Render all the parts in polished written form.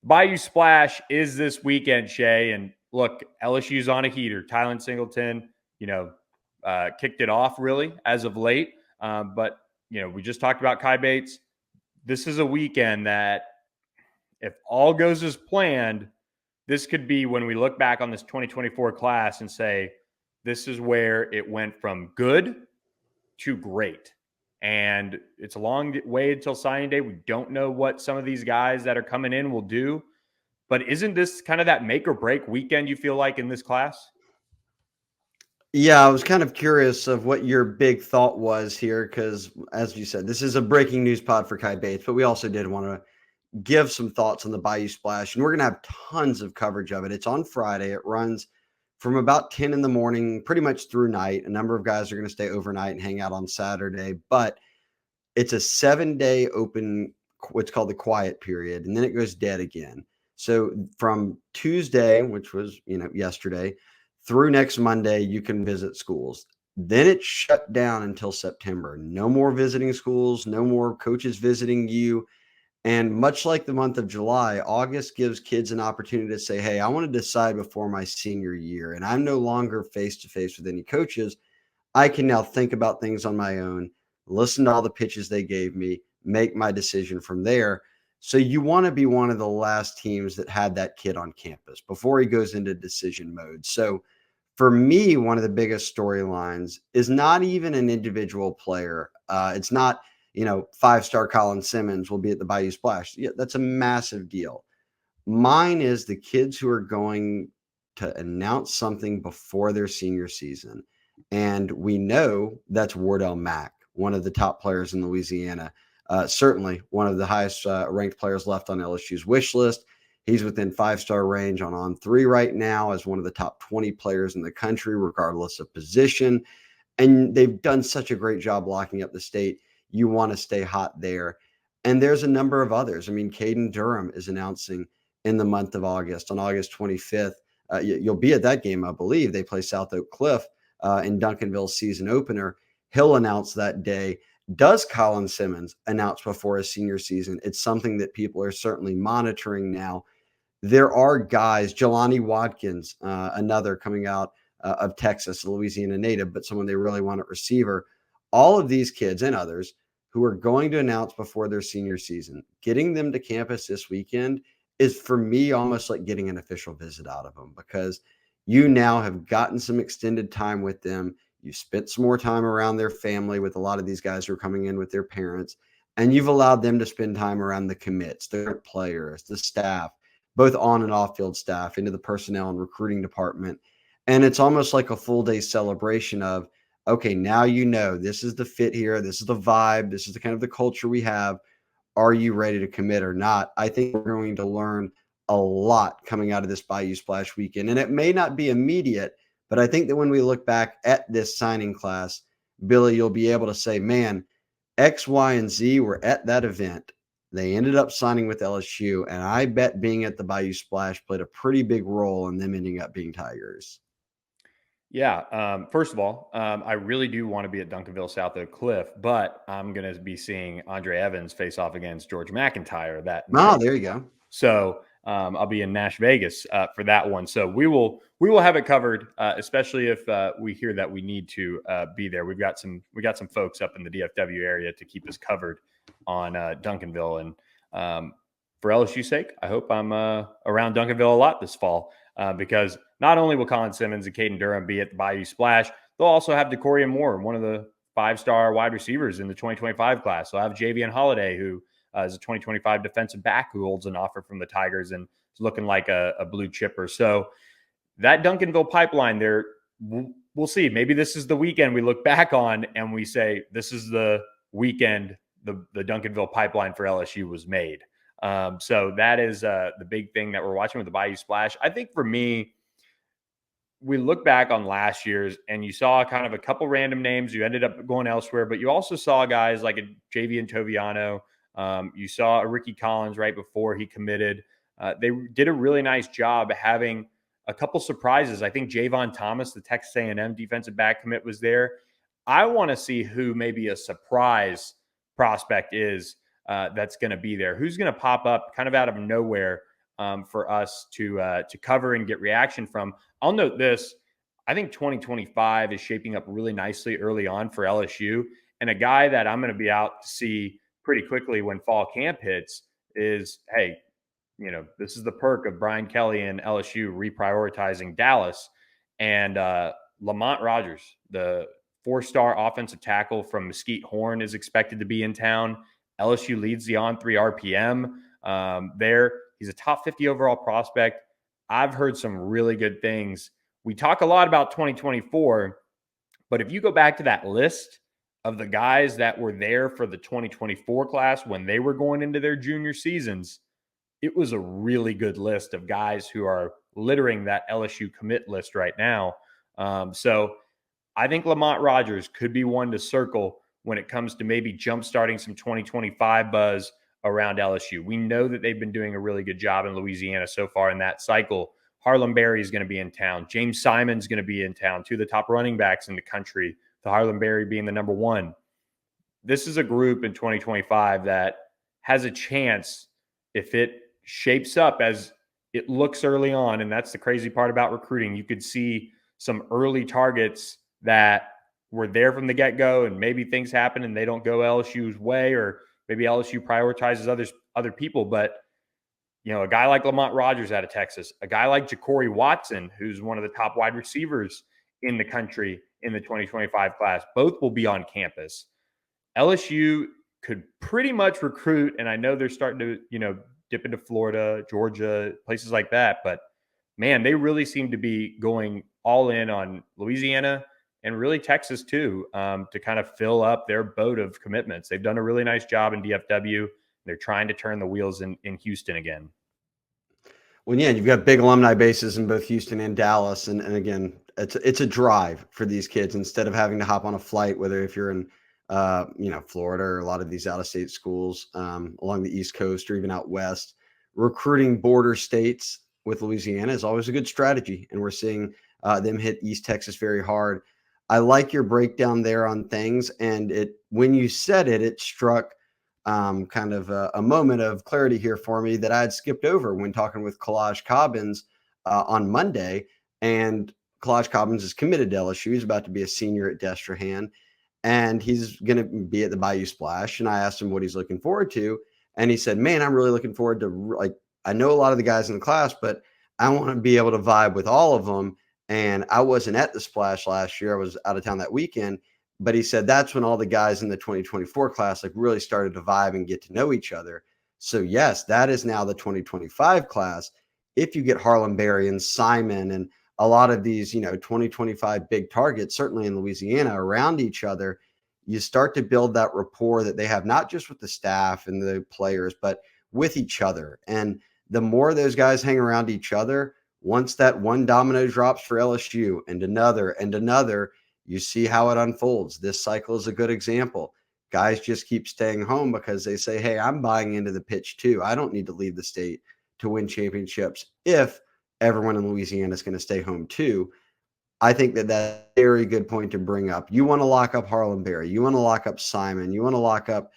Bayou Splash is this weekend, Shay. And look, LSU's on a heater. Tylen Singleton, kicked it off really as of late. But we just talked about Kai Bates. This is a weekend that, if all goes as planned, this could be when we look back on this 2024 class and say, this is where it went from good to great. And it's a long way until signing day. We don't know what some of these guys that are coming in will do. But isn't this kind of that make or break weekend you feel like in this class? Yeah, I was kind of curious of what your big thought was here because, as you said, this is a breaking news pod for Kai Bates, but we also did want to give some thoughts on the Bayou Splash, and we're going to have tons of coverage of it. It's on Friday. It runs from about 10 in the morning, pretty much through night. A number of guys are going to stay overnight and hang out on Saturday, but it's a 7-day open, what's called the quiet period, and then it goes dead again. So from Tuesday, which was, yesterday, through next Monday, you can visit schools. Then it's shut down until September. No more visiting schools, no more coaches visiting you. And much like the month of July, August gives kids an opportunity to say, hey, I want to decide before my senior year. And I'm no longer face-to-face with any coaches. I can now think about things on my own, listen to all the pitches they gave me, make my decision from there. So you want to be one of the last teams that had that kid on campus before he goes into decision mode. So for me, one of the biggest storylines is not even an individual player. It's not, 5-star Colin Simmons will be at the Bayou Splash. Yeah, that's a massive deal. Mine is the kids who are going to announce something before their senior season. And we know that's Wardell Mack, one of the top players in Louisiana. Certainly one of the highest ranked players left on LSU's wish list. He's within 5-star range on On3 right now as one of the top 20 players in the country, regardless of position. And they've done such a great job locking up the state. You want to stay hot there. And there's a number of others. I mean, Caden Durham is announcing in the month of August, on August 25th. You'll be at that game, I believe. They play South Oak Cliff in Duncanville's season opener. He'll announce that day. Does Colin Simmons announce before his senior season? It's something that people are certainly monitoring now. There are guys, Jelani Watkins, another coming out of Texas, a Louisiana native, but someone they really want at receiver. All of these kids and others who are going to announce before their senior season, getting them to campus this weekend is for me almost like getting an official visit out of them because you now have gotten some extended time with them. You spent some more time around their family with a lot of these guys who are coming in with their parents, and you've allowed them to spend time around the commits, the players, the staff, both on and off field staff, into the personnel and recruiting department. And it's almost like a full day celebration of, okay, now this is the fit here. This is the vibe. This is the kind of the culture we have. Are you ready to commit or not? I think we're going to learn a lot coming out of this Bayou Splash weekend. And it may not be immediate, but I think that when we look back at this signing class, Billy, you'll be able to say, man, X, Y, and Z were at that event. They ended up signing with LSU, and I bet being at the Bayou Splash played a pretty big role in them ending up being Tigers. Yeah. First of all, I really do want to be at Duncanville South Oak Cliff, but I'm going to be seeing Andre Evans face off against George McIntyre that night. Oh, there you go. So I'll be in Nash Vegas for that one. So we will have it covered, especially if we hear that we need to be there. We got some folks up in the DFW area to keep us covered on Duncanville, and for LSU's sake, I hope I'm around Duncanville a lot this fall because not only will Colin Simmons and Caden Durham be at the Bayou Splash, they'll also have Decorian Moore, one of the 5-star wide receivers in the 2025 class. They'll have Javian Holiday, who is a 2025 defensive back who holds an offer from the Tigers and is looking like a blue chipper. So that Duncanville pipeline there, we'll see. Maybe this is the weekend we look back on and we say, this is the weekend the Duncanville pipeline for LSU was made. So that is the big thing that we're watching with the Bayou Splash. I think for me, we look back on last year's and you saw kind of a couple random names. You ended up going elsewhere, but you also saw guys like a Javian Toviano. You saw a Ricky Collins right before he committed. They did a really nice job having a couple surprises. I think Javon Thomas, the Texas A&M defensive back commit, was there. I want to see who maybe a surprise prospect is that's going to be there. Who's going to pop up kind of out of nowhere for us to cover and get reaction from. I'll note this. I think 2025 is shaping up really nicely early on for LSU. And a guy that I'm going to be out to see pretty quickly when fall camp hits is, hey, this is the perk of Brian Kelly and LSU reprioritizing Dallas. And Lamont Rogers, the 4-star offensive tackle from Mesquite Horn, is expected to be in town. LSU leads the On3 RPM there. He's a top 50 overall prospect. I've heard some really good things. We talk a lot about 2024, but if you go back to that list of the guys that were there for the 2024 class when they were going into their junior seasons, it was a really good list of guys who are littering that LSU commit list right now. So I think Lamont Rogers could be one to circle when it comes to maybe jumpstarting some 2025 buzz around LSU. We know that they've been doing a really good job in Louisiana so far in that cycle. Harlem Berry is going to be in town. James Simon's going to be in town, two of the top running backs in the country, the Harlem Berry being the number one. This is a group in 2025 that has a chance, if it shapes up as it looks early on, and that's the crazy part about recruiting. You could see some early targets that were there from the get-go, and maybe things happen and they don't go LSU's way, or maybe LSU prioritizes other people. But a guy like Lamont Rogers out of Texas, a guy like Ja'Cory Watson, who's one of the top wide receivers in the country in the 2025 class, both will be on campus. LSU could pretty much recruit, and I know they're starting to, dip into Florida, Georgia, places like that. But, man, they really seem to be going all in on Louisiana and really Texas too, to kind of fill up their boat of commitments. They've done a really nice job in DFW. They're trying to turn the wheels in Houston again. Well, yeah, you've got big alumni bases in both Houston and Dallas. And again, it's a drive for these kids instead of having to hop on a flight, whether if you're in Florida or a lot of these out-of-state schools along the East Coast or even out west. Recruiting border states with Louisiana is always a good strategy, and we're seeing them hit East Texas very hard. I like your breakdown there on things, and when you said it struck kind of a moment of clarity here for me that I had skipped over when talking with Kalaj Cobbins on Monday. And Kalaj Cobbins is committed to LSU. He's about to be a senior at Destrehan, and he's going to be at the Bayou Splash. And I asked him what he's looking forward to, and he said, man, I'm really looking forward to, I know a lot of the guys in the class, but I want to be able to vibe with all of them. And I wasn't at the Splash last year. I was out of town that weekend. But he said that's when all the guys in the 2024 class really started to vibe and get to know each other. So, yes, that is now the 2025 class. If you get Harlem Berry and Simon and a lot of these, 2025 big targets, certainly in Louisiana, around each other, you start to build that rapport that they have, not just with the staff and the players, but with each other. And the more those guys hang around each other, once that one domino drops for LSU and another, you see how it unfolds. This cycle is a good example. Guys just keep staying home because they say, hey, I'm buying into the pitch too. I don't need to leave the state to win championships if everyone in Louisiana is going to stay home too. I think that's a very good point to bring up. You want to lock up Harlem Berry. You want to lock up Simon. You want to lock up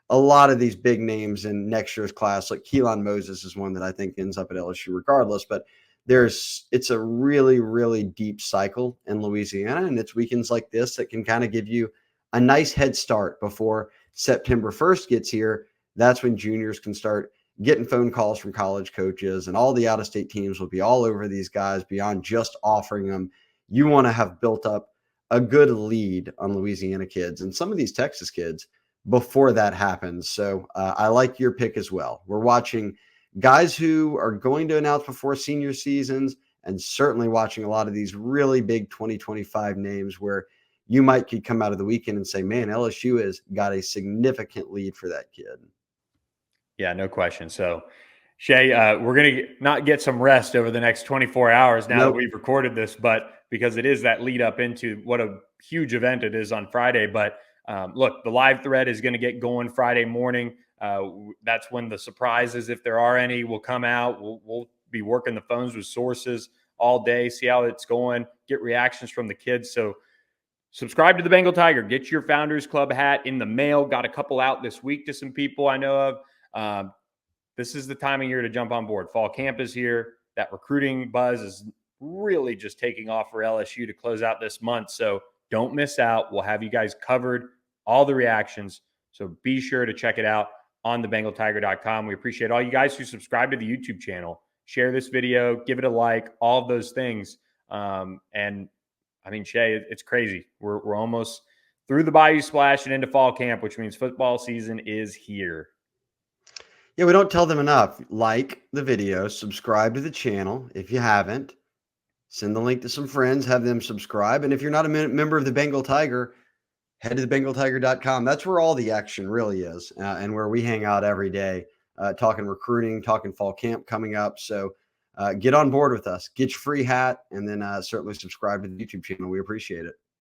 a lot of these big names in next year's class. Like Keelan Moses is one that I think ends up at LSU regardless. But it's a really, really deep cycle in Louisiana, and it's weekends like this that can kind of give you a nice head start before September 1st gets here. That's when juniors can start getting phone calls from college coaches, and all the out-of-state teams will be all over these guys beyond just offering them. You want to have built up a good lead on Louisiana kids and some of these Texas kids before that happens. So I like your pick as well. We're watching guys who are going to announce before senior seasons, and certainly watching a lot of these really big 2025 names where you could come out of the weekend and say, man, LSU has got a significant lead for that kid. Yeah, no question. So, Shay, we're going to not get some rest over the next 24 hours now that we've recorded this, but because it is that lead up into what a huge event it is on Friday. But look, the live thread is going to get going Friday morning. That's when the surprises, if there are any, will come out. We'll be working the phones with sources all day, see how it's going, get reactions from the kids. So subscribe to the Bengal Tiger. Get your Founders Club hat in the mail. Got a couple out this week to some people I know of. this is the time of year to jump on board. Fall camp is here. That recruiting buzz is really just taking off for LSU to close out this month. So don't miss out. We'll have you guys covered, all the reactions. So be sure to check it out on thebengaltiger.com. We appreciate all you guys who subscribe to the YouTube channel. Share this video, give it a like, all of those things. And I mean, Shay, it's crazy. We're almost through the Bayou Splash and into fall camp, which means football season is here. Yeah, we don't tell them enough. Like the video, subscribe to the channel if you haven't. Send the link to some friends, have them subscribe. And if you're not a member of the Bengal Tiger, head to thebengaltiger.com. That's where all the action really is, and where we hang out every day, talking recruiting, talking fall camp coming up. So get on board with us, get your free hat, and then certainly subscribe to the YouTube channel. We appreciate it.